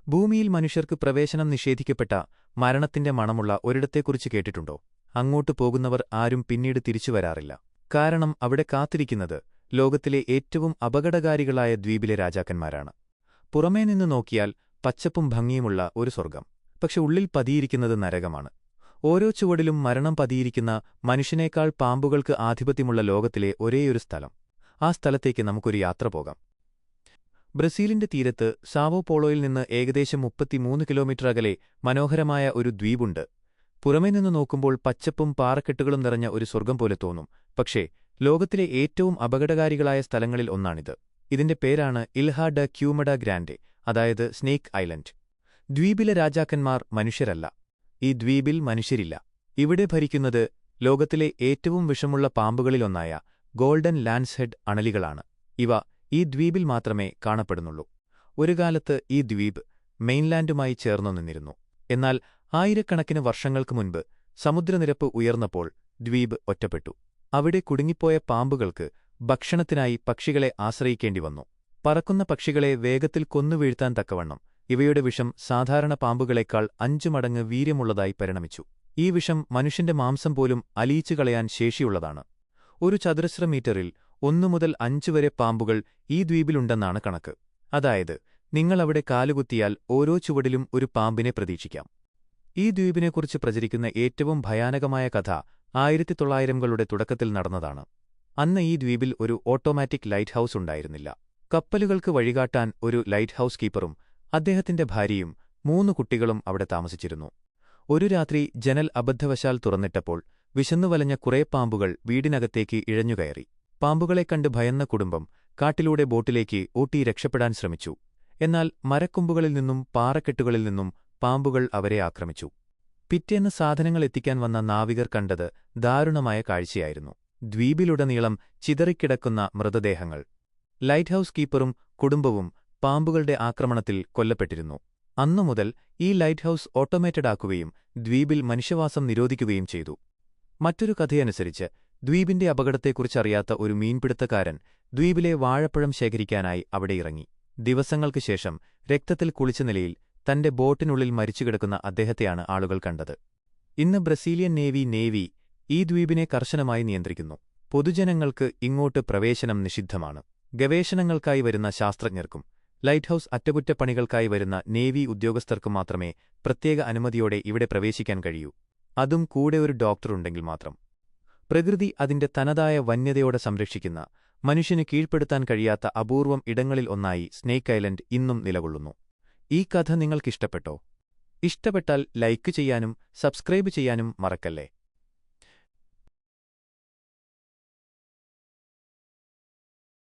ഭൂമിയിൽ മനുഷ്യർക്ക് പ്രവേശനം നിഷേധിക്കപ്പെട്ട മരണത്തിന്റെ മണമുള്ള ഒരിടത്തെക്കുറിച്ച് കേട്ടിട്ടുണ്ടോ? അങ്ങോട്ട് പോകുന്നവർ ആരും പിന്നീട് തിരിച്ചുവരാറില്ല. കാരണം അവിടെ കാത്തിരിക്കുന്നത് ലോകത്തിലെ ഏറ്റവും അപകടകാരികളായ ദ്വീപിലെ രാജാക്കന്മാരാണ്. പുറമേ നിന്ന് നോക്കിയാൽ പച്ചപ്പും ഭംഗിയുമുള്ള ഒരു സ്വർഗ്ഗം, പക്ഷെ ഉള്ളിൽ പതിയിരിക്കുന്നത് നരകമാണ്. ഓരോ ചുവടിലും മരണം പതിയിരിക്കുന്ന മനുഷ്യനേക്കാൾ പാമ്പുകൾക്ക് ആധിപത്യമുള്ള ലോകത്തിലെ ഒരേയൊരു സ്ഥലം. ആ സ്ഥലത്തേക്ക് നമുക്കൊരു യാത്ര പോകാം. ബ്രസീലിന്റെ തീരത്ത് സാവോ പോളോയിൽ നിന്ന് ഏകദേശം 33 കിലോമീറ്റർ അകലെ മനോഹരമായ ഒരു ദ്വീപുണ്ട്. പുറമേ നിന്ന് നോക്കുമ്പോൾ പച്ചപ്പും പാറക്കെട്ടുകളും നിറഞ്ഞ ഒരു സ്വർഗ്ഗം പോലെ തോന്നും. പക്ഷേ ലോകത്തിലെ ഏറ്റവും അപകടകാരികളായ സ്ഥലങ്ങളിൽ ഒന്നാണിത്. ഇതിന്റെ പേരാണ് ഇൽഹ ഡ ക്യൂമഡ ഗ്രാൻഡെ, അതായത് സ്നേക്ക് ഐലൻഡ്. ദ്വീപിലെ രാജാക്കന്മാർ മനുഷ്യരല്ല. ഈ ദ്വീപിൽ മനുഷ്യരില്ല. ഇവിടെ ഭരിക്കുന്നത് ലോകത്തിലെ ഏറ്റവും വിഷമുള്ള പാമ്പുകളിലൊന്നായ ഗോൾഡൻ ലാൻസ്ഹെഡ് അണലികളാണ്. ഇവ ഈ ദ്വീപിൽ മാത്രമേ കാണപ്പെടുന്നുള്ളൂ. ഒരു കാലത്ത് ഈ ദ്വീപ് മെയിൻലാൻഡുമായി ചേർന്നു നിന്നിരുന്നു. എന്നാൽ ആയിരക്കണക്കിന് വർഷങ്ങൾക്ക് മുൻപ് സമുദ്രനിരപ്പ് ഉയർന്നപ്പോൾ ദ്വീപ് ഒറ്റപ്പെട്ടു. അവിടെ കുടുങ്ങിപ്പോയ പാമ്പുകൾക്ക് ഭക്ഷണത്തിനായി പക്ഷികളെ ആശ്രയിക്കേണ്ടിവന്നു. പറക്കുന്ന പക്ഷികളെ വേഗത്തിൽ കൊന്നുവീഴ്ത്താൻ തക്കവണ്ണം ഇവയുടെ വിഷം സാധാരണ പാമ്പുകളേക്കാൾ 5 മടങ്ങ് വീര്യമുള്ളതായി പരിണമിച്ചു. ഈ വിഷം മനുഷ്യന്റെ മാംസം പോലും അലിയിച്ചുകളയാൻ ശേഷിയുള്ളതാണ്. ഒരു ചതുരശ്ര മീറ്ററിൽ 1 മുതൽ 5 വരെ പാമ്പുകൾ ഈ ദ്വീപിലുണ്ടെന്നാണ് കണക്ക്. അതായത് നിങ്ങളവിടെ കാലുകുത്തിയാൽ ഓരോ ചുവടിലും ഒരു പാമ്പിനെ പ്രതീക്ഷിക്കാം. ഈ ദ്വീപിനെക്കുറിച്ച് പ്രചരിക്കുന്ന ഏറ്റവും ഭയാനകമായ കഥ 1900കളുടെ തുടക്കത്തിൽ നടന്നതാണ്. അന്ന് ഈ ദ്വീപിൽ ഒരു ഓട്ടോമാറ്റിക് ലൈറ്റ് ഹൌസ് ഉണ്ടായിരുന്നില്ല. കപ്പലുകൾക്ക് വഴികാട്ടാൻ ഒരു ലൈറ്റ് ഹൌസ് കീപ്പറും അദ്ദേഹത്തിന്റെ ഭാര്യയും 3 കുട്ടികളും അവിടെ താമസിച്ചിരുന്നു. ഒരു രാത്രി ജനൽ അബദ്ധവശാൽ തുറന്നിട്ടപ്പോൾ വിശന്നുവലഞ്ഞ കുറേ പാമ്പുകൾ വീടിനകത്തേക്ക് ഇഴഞ്ഞുകയറി. പാമ്പുകളെ കണ്ട് ഭയന്ന കുടുംബം കാട്ടിലൂടെ ബോട്ടിലേക്ക് ഓട്ടി രക്ഷപ്പെടാൻ ശ്രമിച്ചു. എന്നാൽ മരക്കൊമ്പുകളിൽ നിന്നും പാറക്കെട്ടുകളിൽ നിന്നും പാമ്പുകൾ അവരെ ആക്രമിച്ചു. പിറ്റേന്ന് സാധനങ്ങൾ എത്തിക്കാൻ വന്ന നാവികർ കണ്ടത് ദാരുണമായ കാഴ്ചയായിരുന്നു. ദ്വീപിലുടനീളം ചിതറിക്കിടക്കുന്ന മൃതദേഹങ്ങൾ. ലൈറ്റ് ഹൌസ് കീപ്പറും കുടുംബവും പാമ്പുകളുടെ ആക്രമണത്തിൽ കൊല്ലപ്പെട്ടിരുന്നു. അന്നുമുതൽ ഈ ലൈറ്റ് ഹൌസ് ഓട്ടോമേറ്റഡ് ആക്കുകയും ദ്വീപിൽ മനുഷ്യവാസം നിരോധിക്കുകയും ചെയ്തു. മറ്റൊരു കഥയനുസരിച്ച് ദ്വീപിന്റെ അപകടത്തെക്കുറിച്ചറിയാത്ത ഒരു മീൻപിടുത്തക്കാരൻ ദ്വീപിലെ വാഴപ്പഴം ശേഖരിക്കാനായി അവിടെ ഇറങ്ങി. ദിവസങ്ങൾക്ക് ശേഷം രക്തത്തിൽ കുളിച്ച നിലയിൽ തന്റെ ബോട്ടിനുള്ളിൽ മരിച്ചുകിടക്കുന്ന അദ്ദേഹത്തെയാണ് ആളുകൾ കണ്ടത്. ഇന്ന് ബ്രസീലിയൻ നേവി ഈ ദ്വീപിനെ കർശനമായി നിയന്ത്രിക്കുന്നു. പൊതുജനങ്ങൾക്ക് ഇങ്ങോട്ട് പ്രവേശനം നിഷിദ്ധമാണ്. ഗവേഷണങ്ങൾക്കായി വരുന്ന ശാസ്ത്രജ്ഞർക്കും ലൈറ്റ് ഹൌസ് അറ്റകുറ്റപ്പണികൾക്കായി വരുന്ന നേവി ഉദ്യോഗസ്ഥർക്കും മാത്രമേ പ്രത്യേക അനുമതിയോടെ ഇവിടെ പ്രവേശിക്കാൻ കഴിയൂ. അതും കൂടെ ഒരു ഡോക്ടറുണ്ടെങ്കിൽ മാത്രം. പ്രകൃതി അതിന്റെ തനതായ വന്യതയോടെ സംരക്ഷിക്കുന്ന, മനുഷ്യന് കീഴ്പ്പെടുത്താൻ കഴിയാത്ത അപൂർവം ഇടങ്ങളിൽ ഒന്നായി സ്നേക്ക് ഐലൻഡ് ഇന്നും നിലകൊള്ളുന്നു. ഈ കഥ നിങ്ങൾക്കിഷ്ടപ്പെട്ടോ? ഇഷ്ടപ്പെട്ടാൽ ലൈക്ക് ചെയ്യാനും സബ്സ്ക്രൈബ് ചെയ്യാനും മറക്കല്ലേ.